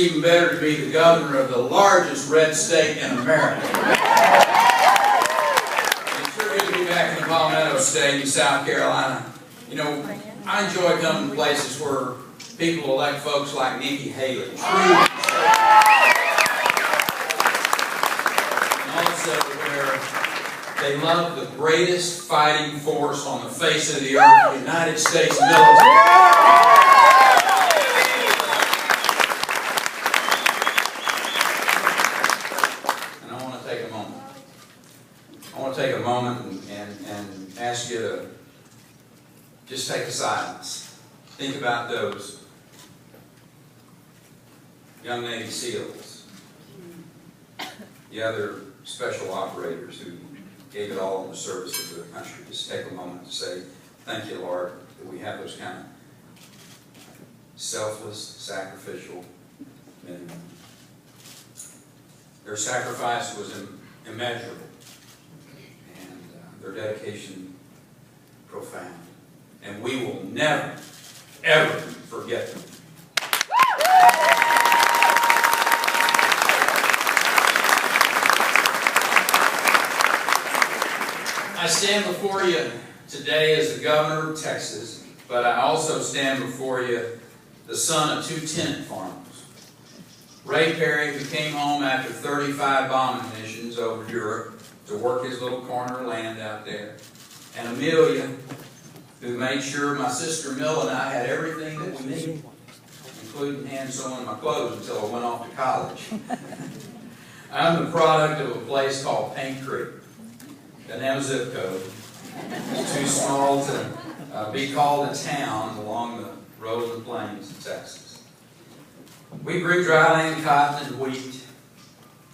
even better to be the governor of the largest red state in America. It's sure good to be back in the Palmetto State in South Carolina. You know, I enjoy coming to places where people elect folks like Nikki Haley. And also where they love the greatest fighting force on the face of the earth, the United States military. I want to take a moment and ask you to just take a silence. Think about those young Navy SEALs, the other special operators who gave it all in the service of their country. Just take a moment to say, thank you, Lord, that we have those kind of selfless, sacrificial men and women. Their sacrifice was immeasurable. Their dedication profound. And we will never, ever forget them. I stand before you today as the governor of Texas, but I also stand before you the son of two tenant farmers. Ray Perry, who came home after 35 bombing missions over Europe to work his little corner of land out there. And Amelia, who made sure my sister Mill and I had everything that we needed, including hand sewing my clothes until I went off to college. I'm the product of a place called Paint Creek. Doesn't have a zip code. It's too small to be called a town along the rolling plains of Texas. We grew dry land, cotton, and wheat.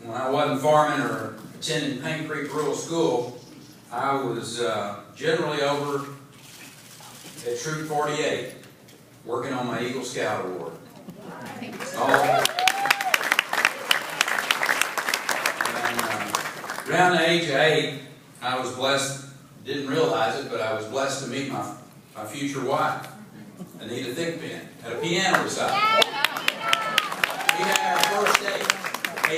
When I wasn't farming or attending Paint Creek Rural School, I was generally over at Troop 48, working on my Eagle Scout Award. Around the age of 8, I was blessed, didn't realize it, but I was blessed to meet my future wife, Anita Thickpen, at a piano recital. We had our first date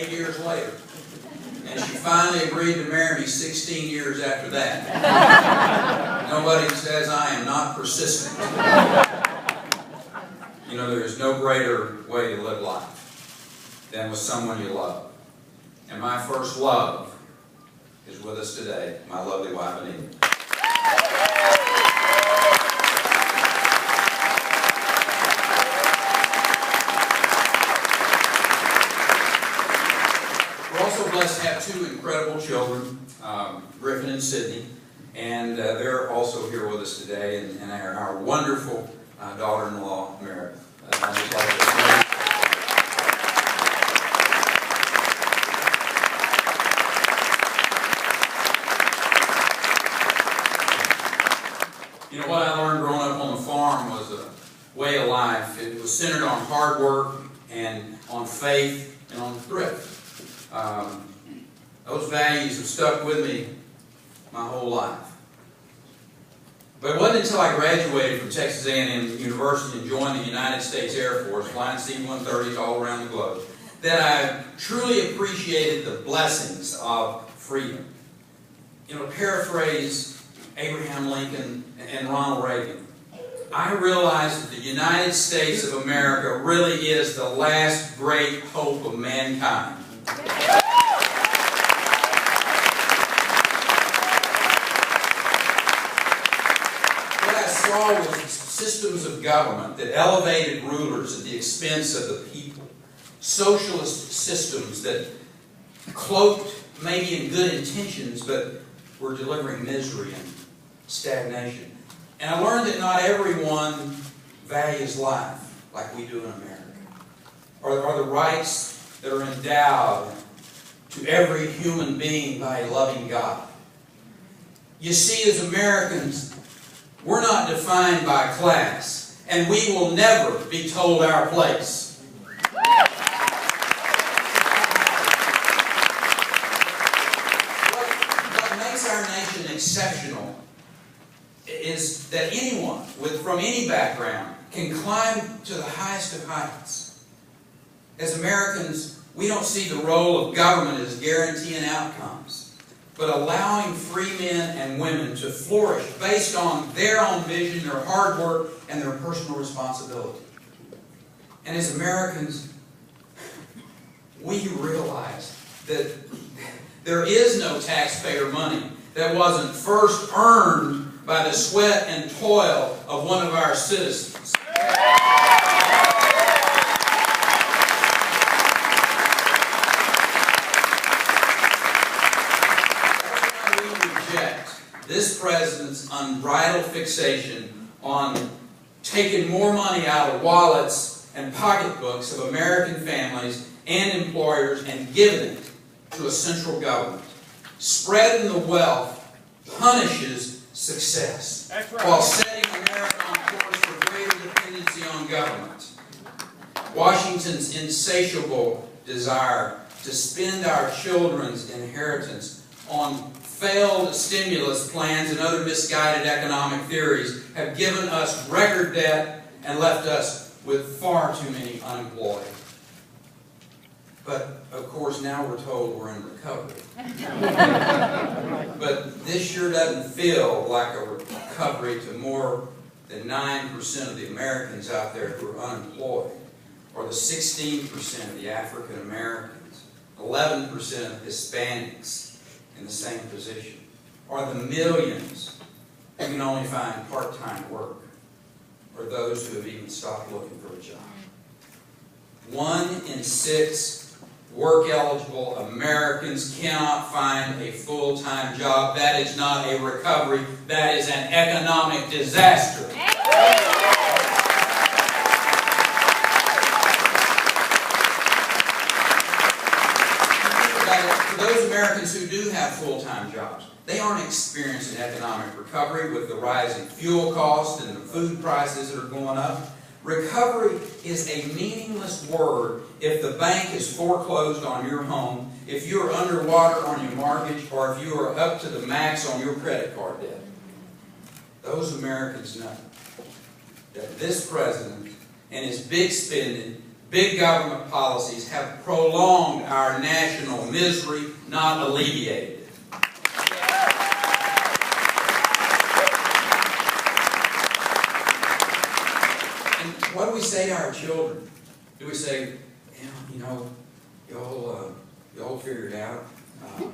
8 years later. And she finally agreed to marry me 16 years after that. Nobody says I am not persistent. You know, there is no greater way to live life than with someone you love. And my first love is with us today, my lovely wife, Anita. Blessed to have two incredible children, Griffin and Sydney, and they're also here with us today, and our wonderful daughter-in-law, Meredith. You know, what I learned growing up on the farm was a way of life. It was centered on hard work and on faith and on thrift. Those values have stuck with me my whole life. But it wasn't until I graduated from Texas A&M University and joined the United States Air Force, flying C-130s all around the globe, that I truly appreciated the blessings of freedom. You know, to paraphrase Abraham Lincoln and Ronald Reagan, I realized that the United States of America really is the last great hope of mankind. With systems of government that elevated rulers at the expense of the people. Socialist systems that cloaked maybe in good intentions, but were delivering misery and stagnation. And I learned that not everyone values life like we do in America, or the rights that are endowed to every human being by a loving God. You see, as Americans, we're not defined by class, and we will never be told our place. What makes our nation exceptional is that anyone from any background can climb to the highest of heights. As Americans, we don't see the role of government as guaranteeing outcomes, but allowing free men and women to flourish based on their own vision, their hard work, and their personal responsibility. And as Americans, we realize that there is no taxpayer money that wasn't first earned by the sweat and toil of one of our citizens. This president's unbridled fixation on taking more money out of wallets and pocketbooks of American families and employers and giving it to a central government. Spreading the wealth punishes success, that's right, while setting America on course for greater dependency on government. Washington's insatiable desire to spend our children's inheritance on failed stimulus plans and other misguided economic theories have given us record debt and left us with far too many unemployed. But, of course, now we're told we're in recovery. But this sure doesn't feel like a recovery to more than 9% of the Americans out there who are unemployed, or the 16% of the African Americans, 11% of Hispanics in the same position, or the millions who can only find part-time work, or those who have even stopped looking for a job. 1 in 6 work-eligible Americans cannot find a full-time job. That is not a recovery. That is an economic disaster. For those Americans who do have full-time jobs, they aren't experiencing economic recovery with the rising fuel costs and the food prices that are going up. Recovery is a meaningless word if the bank is foreclosed on your home, if you're underwater on your mortgage, or if you are up to the max on your credit card debt. Those Americans know that this president and his big spending, big government policies have prolonged our national misery, not alleviated it. And what do we say to our children? Do we say, y'all figure it out.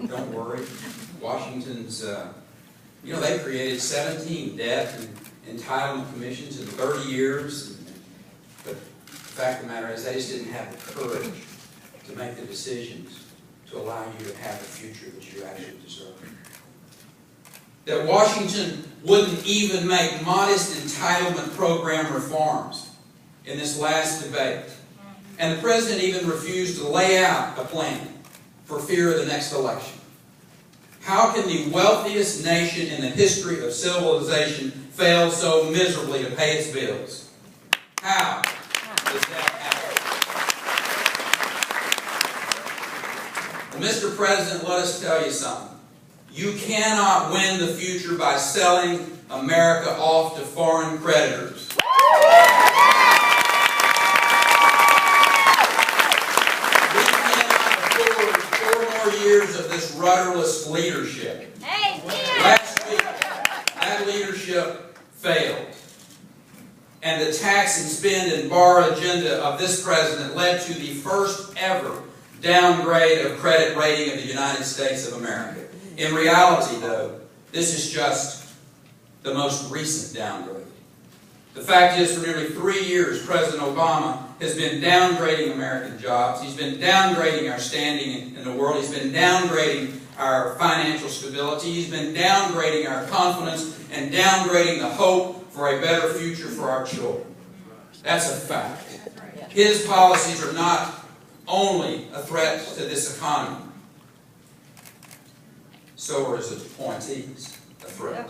Don't worry. Washington's, they created 17 debt and entitlement commissions in 30 years. But the fact of the matter is they just didn't have the courage to make the decisions to allow you to have the future that you actually deserve. That Washington wouldn't even make modest entitlement program reforms in this last debate. And the president even refused to lay out a plan for fear of the next election. How can the wealthiest nation in the history of civilization fail so miserably to pay its bills? How does that happen? Well, Mr. President, let us tell you something. You cannot win the future by selling America off to foreign creditors. We cannot afford 4 more years of this rudderless leadership. Last week, that leadership failed. And the tax and spend and borrow agenda of this president led to the first ever downgrade of credit rating of the United States of America. In reality, though, this is just the most recent downgrade. The fact is, for nearly 3 years, President Obama has been downgrading American jobs. He's been downgrading our standing in the world. He's been downgrading our financial stability. He's been downgrading our confidence and downgrading the hope for a better future for our children. That's a fact. His policies are not only a threat to this economy. So are his appointees a threat.